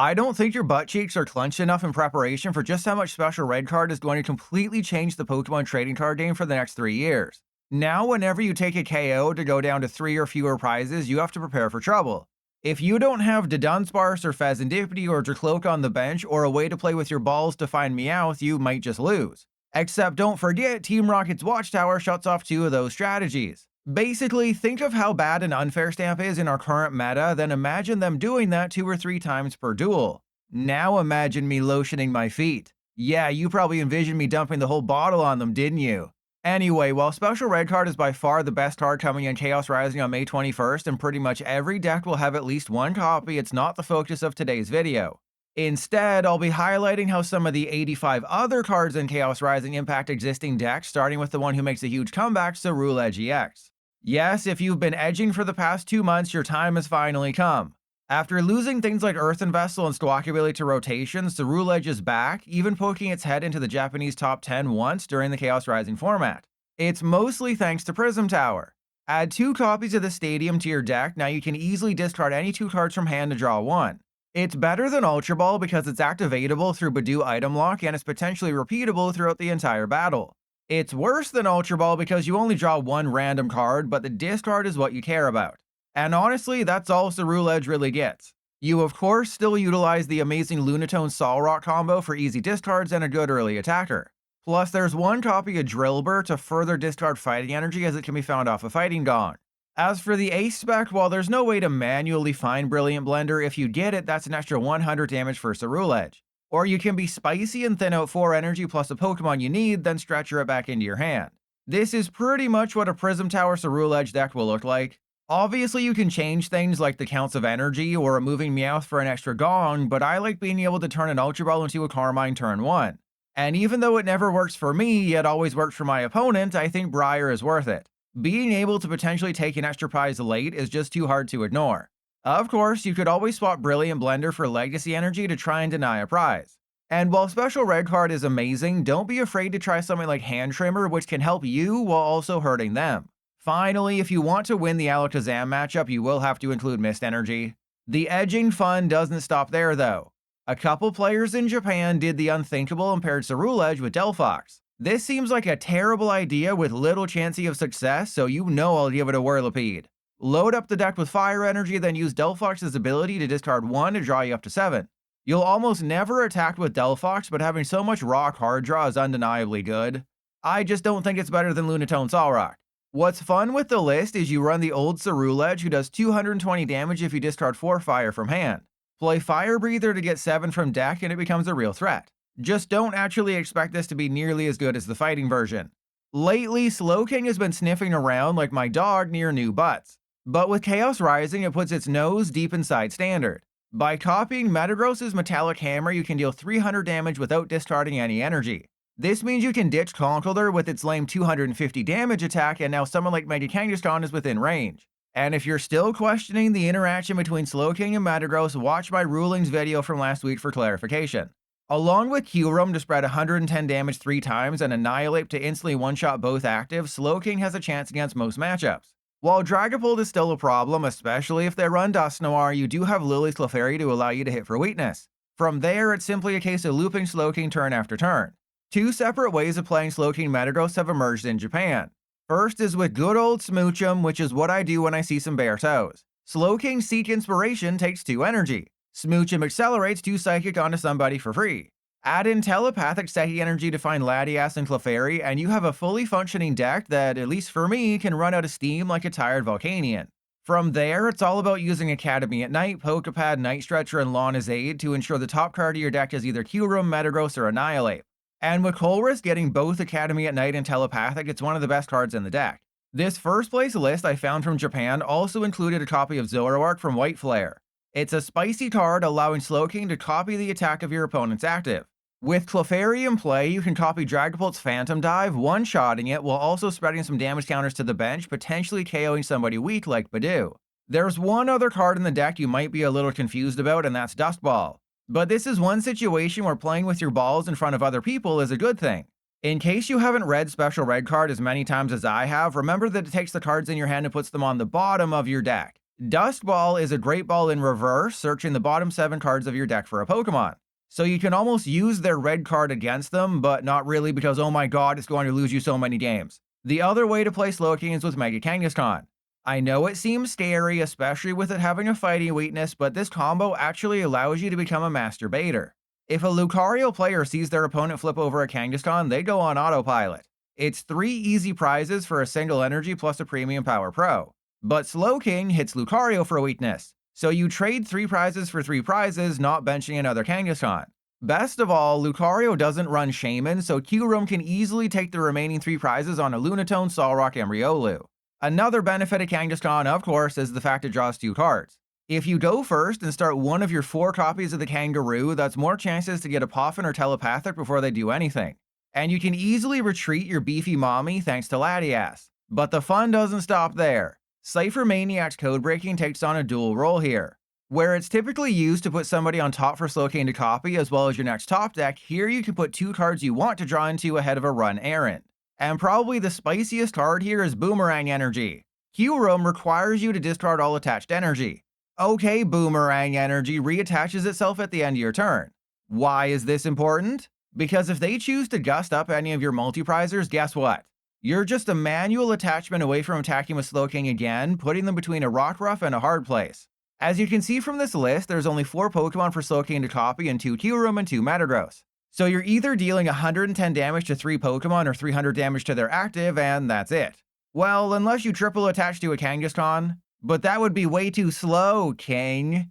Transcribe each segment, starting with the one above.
I don't think your butt cheeks are clenched enough in preparation for just how much Special Red Card is going to completely change the Pokemon trading card game for the next 3 years. Now, whenever you take a KO to go down to 3 or fewer prizes, you have to prepare for trouble. If you don't have Dunsparce or Fezandipiti or Dracloak on the bench or a way to play with your balls to find Meowth, you might just lose. Except don't forget, Team Rocket's Watchtower shuts off 2 of those strategies. Basically, think of how bad an unfair stamp is in our current meta, then imagine them doing that 2 or 3 times per duel. Now imagine me lotioning my feet. Yeah, you probably envisioned me dumping the whole bottle on them, didn't you? Anyway, while Special Red Card is by far the best card coming in Chaos Rising on May 21st, and pretty much every deck will have at least one copy, it's not the focus of today's video. Instead, I'll be highlighting how some of the 85 other cards in Chaos Rising impact existing decks, starting with the one who makes a huge comeback, Ceruledge EX. Yes, if you've been edging for the past 2 months, your time has finally come. After losing things like Earthen Vessel and Squawkabilly to rotation, Ceruledge is back, even poking its head into the Japanese top 10 once during the Chaos Rising format. It's mostly thanks to Prism Tower. Add 2 copies of the Stadium to your deck, now you can easily discard any 2 cards from hand to draw 1. It's better than Ultra Ball because it's activatable through Badoo item lock and is potentially repeatable throughout the entire battle. It's worse than Ultra Ball because you only draw 1 random card, but the discard is what you care about. And honestly, that's all Ceruledge really gets. You of course still utilize the amazing Lunatone Solrock combo for easy discards and a good early attacker. Plus there's 1 copy of Drilbur to further discard Fighting Energy as it can be found off of Fighting Gong. As for the Ace spec, while there's no way to manually find Brilliant Blender, if you get it, that's an extra 100 damage for Ceruledge. Or you can be spicy and thin out 4 energy plus a Pokemon you need, then stretcher it back into your hand. This is pretty much what a Prism Tower Ceruledge deck will look like. Obviously you can change things like the counts of energy or removing Meowth for an extra Gong, but I like being able to turn an Ultra Ball into a Carmine turn 1. And even though it never works for me, yet always works for my opponent, I think Briar is worth it. Being able to potentially take an extra prize late is just too hard to ignore. Of course, you could always swap Brilliant Blender for Legacy Energy to try and deny a prize. And while Special Red Card is amazing, don't be afraid to try something like Hand Trimmer, which can help you while also hurting them. Finally, if you want to win the Alakazam matchup, you will have to include Mist Energy. The edging fun doesn't stop there though. A couple players in Japan did the unthinkable and paired Ceruledge with DELPHOX. This seems like a terrible idea with little chance of success, so you know I'll give it a whirlipede. Load up the deck with Fire Energy, then use DELPHOX's ability to discard 1 to draw you up to 7. You'll almost never attack with DELPHOX, but having so much raw card draw is undeniably good. I just don't think it's better than Lunatone Solrock. What's fun with the list is you run the old Ceruledge, who does 220 damage if you discard 4 fire from hand. Play Fire Breather to get 7 from deck and it becomes a real threat. Just don't actually expect this to be nearly as good as the fighting version. Lately, Slowking has been sniffing around like my dog near new butts. But with Chaos Rising, it puts its nose deep inside Standard. By copying Metagross's Metallic Hammer, you can deal 300 damage without discarding any energy. This means you can ditch Conkeldurr with its lame 250 damage attack, and now someone like Mega Kangaskhan is within range. And if you're still questioning the interaction between Slowking and Metagross, watch my rulings video from last week for clarification. Along with Kyurem to spread 110 damage 3 times and Annihilate to instantly one-shot both active, Slowking has a chance against most matchups. While Dragapult is still a problem, especially if they run Dusknoir, you do have Lillie's Clefairy to allow you to hit for weakness. From there, it's simply a case of looping Slowking turn after turn. 2 separate ways of playing Slowking Metagross have emerged in Japan. First is with good old Smooch'em, which is what I do when I see some bare toes. Slowking Seek Inspiration takes 2 energy. Smooch'em accelerates 2 Psychic onto somebody for free. Add in Telepathic Psychic Energy to find Latias and Clefairy, and you have a fully functioning deck that, at least for me, can run out of steam like a tired Volcanion. From there, it's all about using Academy at Night, Poké Pad, Night Stretcher, and Lana's Aid to ensure the top card of your deck is either Kyurem, Metagross, or Annihilate. And with Colress getting both Academy at Night and Telepathic, it's one of the best cards in the deck. This first place list I found from Japan also included a copy of Zoroark from White Flare. It's a spicy card allowing Slowking to copy the attack of your opponent's active. With Clefairy in play, you can copy Dragapult's Phantom Dive, one-shotting it while also spreading some damage counters to the bench, potentially KOing somebody weak like Badoo. There's one other card in the deck you might be a little confused about, and that's Dust Ball. But this is one situation where playing with your balls in front of other people is a good thing. In case you haven't read Special Red Card as many times as I have, remember that it takes the cards in your hand and puts them on the bottom of your deck. Dust Ball is a great ball in reverse, searching the bottom 7 cards of your deck for a Pokemon. So you can almost use their red card against them, but not really because oh my god, it's going to lose you so many games. The other way to play Slowking is with Mega Kangaskhan. I know it seems scary, especially with it having a fighting weakness, but this combo actually allows you to become a master baiter. If a Lucario player sees their opponent flip over a Kangaskhan, they go on autopilot. It's 3 easy prizes for a single energy plus a premium power pro. But Slowking hits Lucario for a weakness, so you trade 3 prizes for 3 prizes, not benching another Kangaskhan. Best of all, Lucario doesn't run Shaman, so Q-Room can easily take the remaining 3 prizes on a Lunatone, Solrock, and Riolu. Another benefit of Kangaskhan, of course, is the fact it draws 2 cards. If you go first and start one of your 4 copies of the Kangaroo, that's more chances to get a Poffin or Telepathic before they do anything. And you can easily retreat your beefy mommy thanks to Latias. But the fun doesn't stop there. Cypher Maniac's code breaking takes on a dual role here. Where it's typically used to put somebody on top for Slowking to copy as well as your next top deck, here you can put 2 cards you want to draw into ahead of a run errand. And probably the spiciest card here is Boomerang Energy. Q-Room requires you to discard all attached energy. Okay, Boomerang Energy reattaches itself at the end of your turn. Why is this important? Because if they choose to gust up any of your multi-prizers, guess what? You're just a manual attachment away from attacking with Slowking again, putting them between a Rockruff and a hard place. As you can see from this list, there's only 4 Pokemon for Slowking to copy and 2 Q-Room and 2 Metagross. So you're either dealing 110 damage to 3 Pokemon or 300 damage to their active, and that's it. Well, unless you triple attach to a Kangaskhan, but that would be way too slow, King.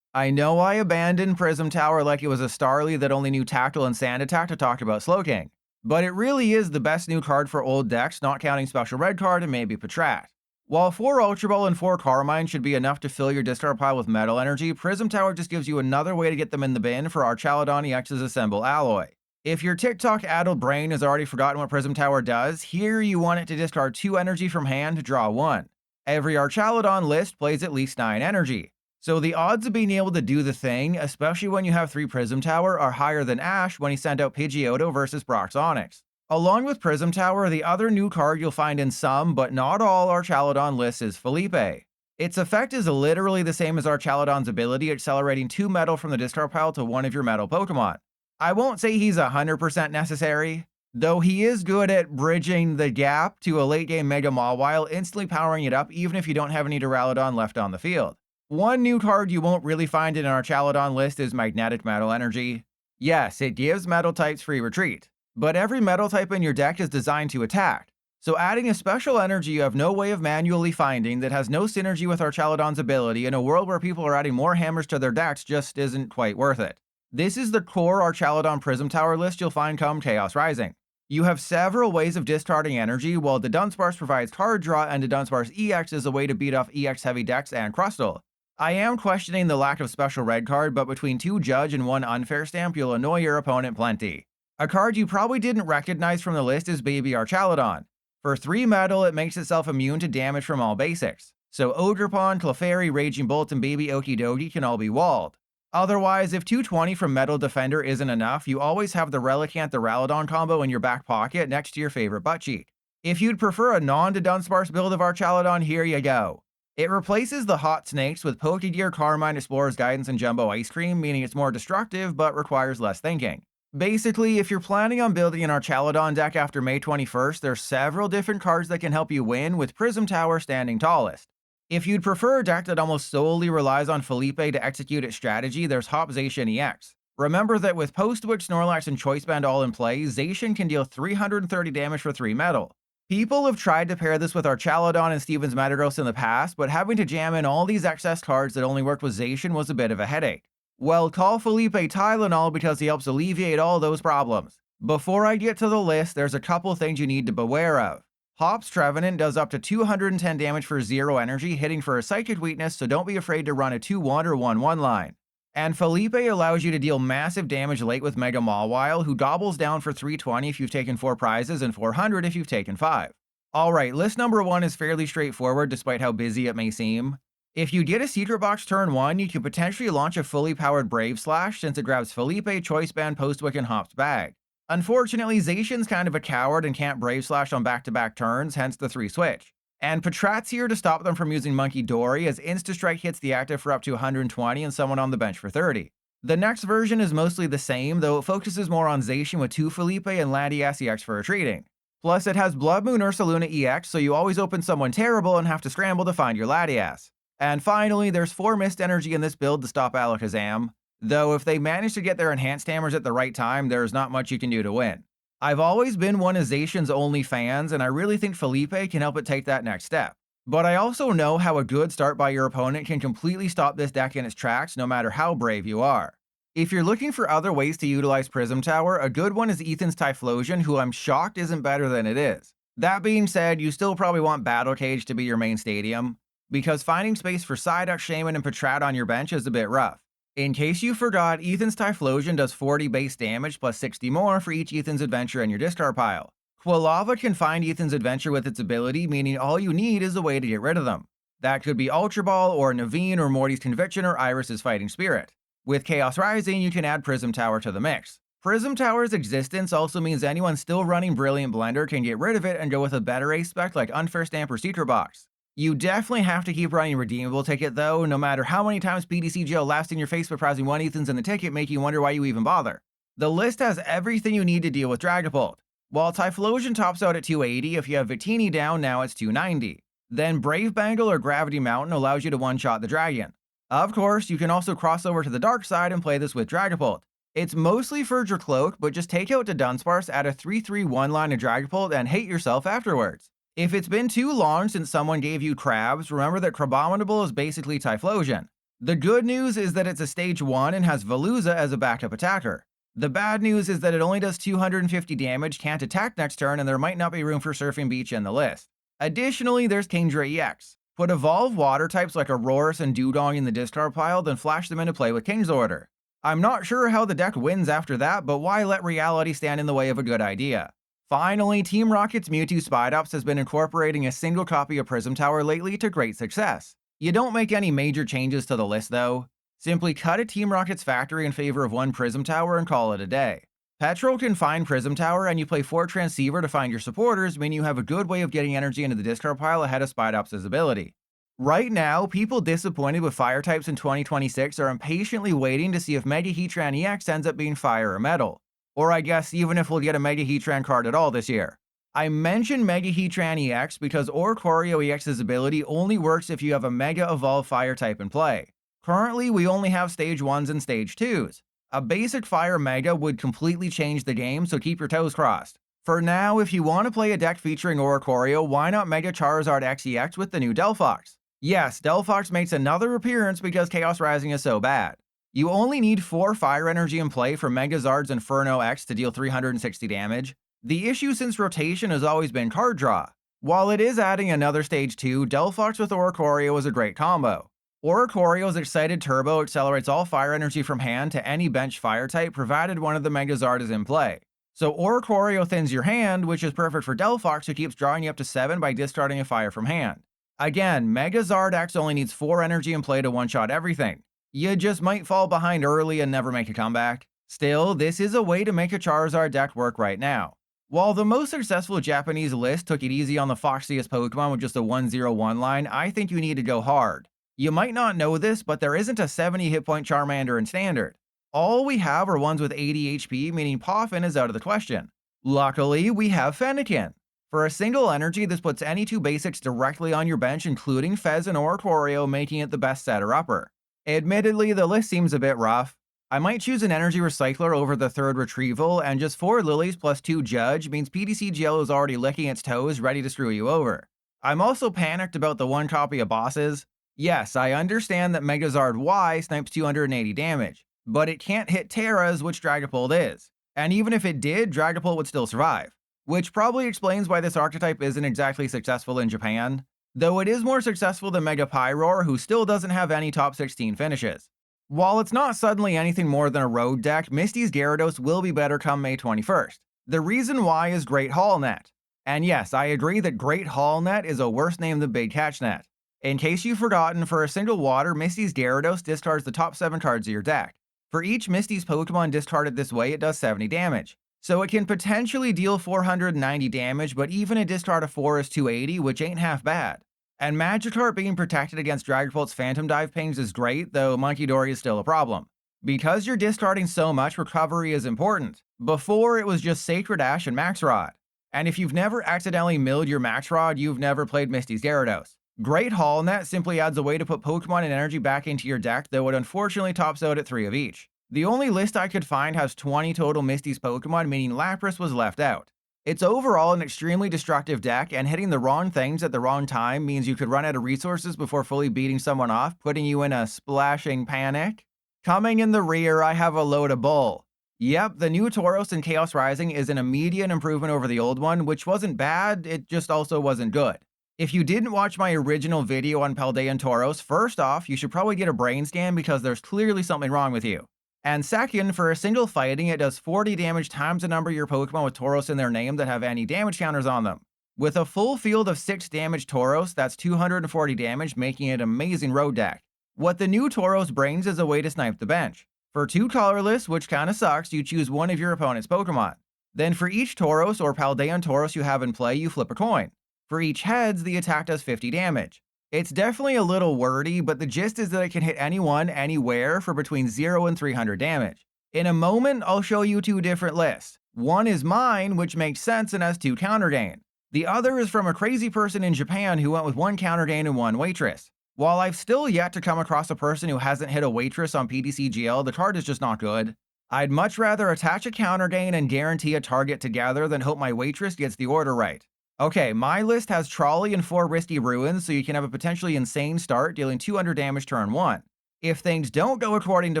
I know I abandoned Prism Tower like it was a Starly that only knew Tactile and Sand Attack to talk about Slowking, but it really is the best new card for old decks, not counting Special Red Card and maybe Patrat. While 4 Ultra Ball and 4 Carmine should be enough to fill your discard pile with metal energy, Prism Tower just gives you another way to get them in the bin for Archaludon EX's Assemble Alloy. If your TikTok-addled brain has already forgotten what Prism Tower does, here you want it to discard 2 energy from hand to draw 1. Every Archaludon list plays at least 9 energy, so the odds of being able to do the thing, especially when you have 3 Prism Tower, are higher than Ash when he sent out Pidgeotto versus Brock's Onix. Along with Prism Tower, the other new card you'll find in some, but not all, Archaludon lists is Felipe. Its effect is literally the same as Archaludon's ability, accelerating 2 metal from the discard pile to one of your metal Pokemon. I won't say he's 100% necessary, though he is good at bridging the gap to a late game Mega Mawile, instantly powering it up even if you don't have any Duraludon left on the field. One new card you won't really find in an Archaludon list is Magnetic Metal Energy. Yes, it gives metal types free retreat, but every metal type in your deck is designed to attack, so adding a special energy you have no way of manually finding that has no synergy with Archaludon's ability in a world where people are adding more hammers to their decks just isn't quite worth it. This is the core Archaludon Prism Tower list you'll find come Chaos Rising. You have several ways of discarding energy, while the Dunsparce provides card draw and the Dunsparce EX is a way to beat off EX heavy decks and Crustle. I am questioning the lack of special red card, but between 2 Judge and 1 Unfair Stamp, you'll annoy your opponent plenty. A card you probably didn't recognize from the list is Baby Archaludon. For 3 metal, it makes itself immune to damage from all basics, so Ogerpon, Clefairy, Raging Bolt, and Baby Okidogi can all be walled. Otherwise, if 220 from Metal Defender isn't enough, you always have the Relicanth Duraludon combo in your back pocket next to your favorite butt cheek. If you'd prefer a non-to-Dunsparce build of Archaludon, here you go. It replaces the Hot Snakes with Pokégear, Carmine, Explorer's Guidance, and Jumbo Ice Cream, meaning it's more destructive but requires less thinking. Basically, if you're planning on building an Archaludon deck after May 21st, there's several different cards that can help you win, with Prism Tower standing tallest. If you'd prefer a deck that almost solely relies on Felipe to execute its strategy, there's Hop Zacian EX. Remember that with Post-Switch, Snorlax, and Choice Band all in play, Zacian can deal 330 damage for 3 metal. People have tried to pair this with Archaludon and Steven's Metagross in the past, but having to jam in all these excess cards that only worked with Zacian was a bit of a headache. Well, call Felipe Tylenol because he helps alleviate all those problems. Before I get to the list, there's a couple things you need to beware of. Hop's Trevenant does up to 210 damage for 0 energy, hitting for a Psychic weakness, so don't be afraid to run a 2-1 or 1-1 line. And Felipe allows you to deal massive damage late with Mega Mawile, who gobbles down for 320 if you've taken 4 prizes and 400 if you've taken 5. Alright, list number 1 is fairly straightforward despite how busy it may seem. If you get a Secret Box turn 1, you can potentially launch a fully powered Brave Slash since it grabs Felipe, Choice Band, Postwick, and Hop's bag. Unfortunately, Zacian's kind of a coward and can't Brave Slash on back-to-back turns, hence the 3 switch. And Patrat's here to stop them from using Monkey Dory, as Insta-Strike hits the active for up to 120 and someone on the bench for 30. The next version is mostly the same, though it focuses more on Zacian with 2 Felipe and Latias EX for retreating. Plus, it has Blood Moon Ursaluna EX, so you always open someone terrible and have to scramble to find your Latias. And finally, there's 4 Mist Energy in this build to stop Alakazam, though if they manage to get their enhanced hammers at the right time, there's not much you can do to win. I've always been one of Zacian's only fans, and I really think Felipe can help it take that next step. But I also know how a good start by your opponent can completely stop this deck in its tracks, no matter how brave you are. If you're looking for other ways to utilize Prism Tower, a good one is Ethan's Typhlosion, who I'm shocked isn't better than it is. That being said, you still probably want Battle Cage to be your main stadium, because finding space for Psyduck, Shaman, and Patrat on your bench is a bit rough. In case you forgot, Ethan's Typhlosion does 40 base damage plus 60 more for each Ethan's Adventure in your discard pile. Quilava can find Ethan's Adventure with its ability, meaning all you need is a way to get rid of them. That could be Ultra Ball, or Naveen, or Morty's Conviction, or Iris's Fighting Spirit. With Chaos Rising, you can add Prism Tower to the mix. Prism Tower's existence also means anyone still running Brilliant Blender can get rid of it and go with a better ace spec like Unfair Stamp or Secret Box. You definitely have to keep running Redeemable Ticket though, no matter how many times PDC Geo laughs in your face for prizing 1 Ethan's in the ticket, making you wonder why you even bother. The list has everything you need to deal with Dragapult. While Typhlosion tops out at 280, if you have Victini down, now it's 290. Then Brave Bangle or Gravity Mountain allows you to one-shot the dragon. Of course, you can also cross over to the dark side and play this with Dragapult. It's mostly for Dracloak, but just take out to Dunsparce, add a 3/3 one-line of Dragapult, and hate yourself afterwards. If it's been too long since someone gave you Crabs, remember that Crabominable is basically Typhlosion. The good news is that it's a stage 1 and has Veluza as a backup attacker. The bad news is that it only does 250 damage, can't attack next turn, and there might not be room for Surfing Beach in the list. Additionally, there's Kingdra EX. Put evolve water types like Aurorus and Dewdong in the discard pile, then flash them into play with King's Order. I'm not sure how the deck wins after that, but why let reality stand in the way of a good idea? Finally, Team Rocket's Mewtwo Spidops has been incorporating a single copy of Prism Tower lately to great success. You don't make any major changes to the list though. Simply cut a Team Rocket's factory in favor of 1 Prism Tower and call it a day. Petrol can find Prism Tower, and you play 4 Transceiver to find your supporters, meaning you have a good way of getting energy into the discard pile ahead of Spidops' ability. Right now, people disappointed with fire types in 2026 are impatiently waiting to see if Mega Heatran EX ends up being fire or metal. Or I guess even if we'll get a Mega Heatran card at all this year. I mention Mega Heatran EX because Oricorio EX's ability only works if you have a Mega Evolved fire type in play. Currently, we only have stage 1s and stage 2s. A basic fire Mega would completely change the game, so keep your toes crossed. For now, if you want to play a deck featuring Oricorio, why not Mega Charizard X EX with the new DELPHOX? Yes, DELPHOX makes another appearance because Chaos Rising is so bad. You only need 4 Fire Energy in play for Megazard's Inferno X to deal 360 damage. The issue since rotation has always been card draw. While it is adding another stage 2, DELPHOX with Oricorio is a great combo. Oricorio's Excited Turbo accelerates all Fire Energy from hand to any bench fire type provided one of the Megazard is in play. So Oricorio thins your hand, which is perfect for DELPHOX, who keeps drawing you up to 7 by discarding a fire from hand. Again, Megazard X only needs 4 energy in play to one-shot everything. You just might fall behind early and never make a comeback. Still, this is a way to make a Charizard deck work right now. While the most successful Japanese list took it easy on the foxiest Pokemon with just a 1/0/1 line, I think you need to go hard. You might not know this, but there isn't a 70 hit point Charmander in Standard. All we have are ones with 80 HP, meaning Poffin is out of the question. Luckily, we have Fennekin. For a single energy, this puts any 2 basics directly on your bench, including Fez and Oricorio, making it the best setter-upper. Admittedly, the list seems a bit rough. I might choose an Energy Recycler over the 3rd Retrieval, and just 4 Lilies plus 2 Judge means PDC GL is already licking its toes, ready to screw you over. I'm also panicked about the 1 copy of Bosses. Yes, I understand that Megazard Y snipes 280 damage, but it can't hit Terras, which Dragapult is. And even if it did, Dragapult would still survive. Which probably explains why this archetype isn't exactly successful in Japan, though it is more successful than Mega Pyroar, who still doesn't have any top 16 finishes. While it's not suddenly anything more than a road deck, Misty's Gyarados will be better come May 21st. The reason why is Great Hall Net. And yes, I agree that Great Hall Net is a worse name than Big Catch Net. In case you've forgotten, for a single water, Misty's Gyarados discards the top 7 cards of your deck. For each Misty's Pokemon discarded this way, it does 70 damage. So it can potentially deal 490 damage, but even a discard of 4 is 280, which ain't half bad. And Magikarp being protected against Dragapult's Phantom Dive pings is great, though Munkidori is still a problem. Because you're discarding so much, recovery is important. Before, it was just Sacred Ash and Max Rod. And if you've never accidentally milled your Max Rod, you've never played Misty's Gyarados. Great Haul Net simply adds a way to put Pokemon and energy back into your deck, though it unfortunately tops out at 3 of each. The only list I could find has 20 total Misty's Pokemon, meaning Lapras was left out. It's overall an extremely destructive deck, and hitting the wrong things at the wrong time means you could run out of resources before fully beating someone off, putting you in a splashing panic. Coming in the rear, I have a Lodabull. Yep, the new Tauros in Chaos Rising is an immediate improvement over the old one, which wasn't bad, it just also wasn't good. If you didn't watch my original video on Paldean Tauros, first off, you should probably get a brain scan because there's clearly something wrong with you. And second, for a single fighting, it does 40 damage times the number of your Pokemon with Tauros in their name that have any damage counters on them. With a full field of 6 damage Tauros, that's 240 damage, making it an amazing road deck. What the new Tauros brings is a way to snipe the bench. For 2 colorless, which kinda sucks, you choose one of your opponent's Pokemon. Then for each Tauros or Paldean Tauros you have in play, you flip a coin. For each heads, the attack does 50 damage. It's definitely a little wordy, but the gist is that it can hit anyone, anywhere, for between 0 and 300 damage. In a moment, I'll show you 2 different lists. One is mine, which makes sense and has 2 counter gain. The other is from a crazy person in Japan who went with 1 counter gain and 1 waitress. While I've still yet to come across a person who hasn't hit a waitress on PTCGL, the card is just not good. I'd much rather attach a counter gain and guarantee a target together than hope my waitress gets the order right. Okay, my list has Trolley and 4 Risky Ruins, so you can have a potentially insane start, dealing 200 damage turn 1. If things don't go according to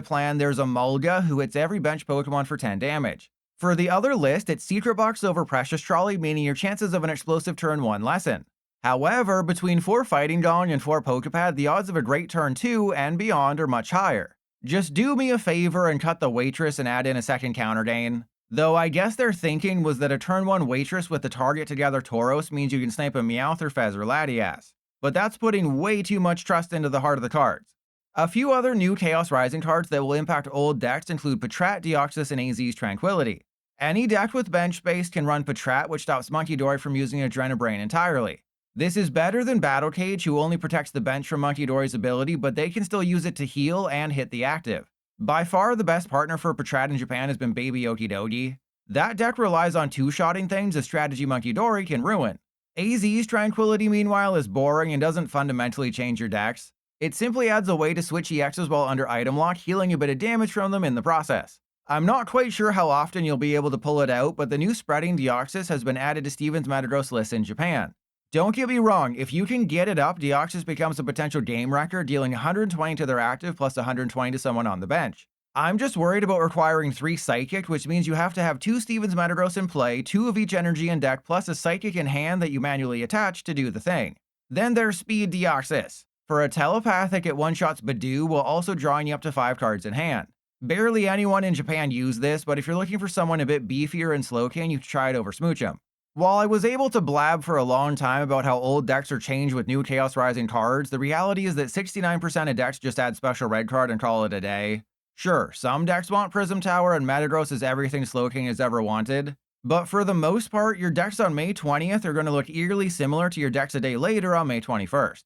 plan, there's a Mulga who hits every bench Pokemon for 10 damage. For the other list, it's Secret Box over Precious Trolley, meaning your chances of an explosive turn 1 lessen. However, between 4 Fighting Gong and 4 Poké Pad, the odds of a great turn 2 and beyond are much higher. Just do me a favor and cut the waitress and add in a second counter gain. Though I guess their thinking was that a turn 1 waitress with the target together Tauros means you can snipe a Meowth or Fez or Latias. But that's putting way too much trust into the heart of the cards. A few other new Chaos Rising cards that will impact old decks include Patrat, Deoxys, and AZ's Tranquility. Any deck with bench space can run Patrat, which stops Munkidori from using Adrenabrain entirely. This is better than Battle Cage, who only protects the bench from Munkidori's ability, but they can still use it to heal and hit the active. By far the best partner for Patrat in Japan has been Baby Okidogi. That deck relies on 2-shotting things a strategy Munkidori can ruin. AZ's Tranquility, meanwhile, is boring and doesn't fundamentally change your decks. It simply adds a way to switch EXs while under item lock, healing a bit of damage from them in the process. I'm not quite sure how often you'll be able to pull it out, but the new Spreading Deoxys has been added to Steven's Metagross list in Japan. Don't get me wrong, if you can get it up, Deoxys becomes a potential game wrecker, dealing 120 to their active plus 120 to someone on the bench. I'm just worried about requiring 3 Psychic, which means you have to have 2 Steven's Metagross in play, 2 of each energy in deck, plus a Psychic in hand that you manually attach to do the thing. Then there's Speed Deoxys. For a telepathic, it one-shots Badoo while also drawing you up to 5 cards in hand. Barely anyone in Japan used this, but if you're looking for someone a bit beefier in Slowking, you should try it over Smoochum. While I was able to blab for a long time about how old decks are changed with new Chaos Rising cards, the reality is that 69% of decks just add special red card and call it a day. Sure, some decks want Prism Tower and Metagross is everything Slowking has ever wanted, but for the most part, your decks on May 20th are going to look eerily similar to your decks a day later on May 21st.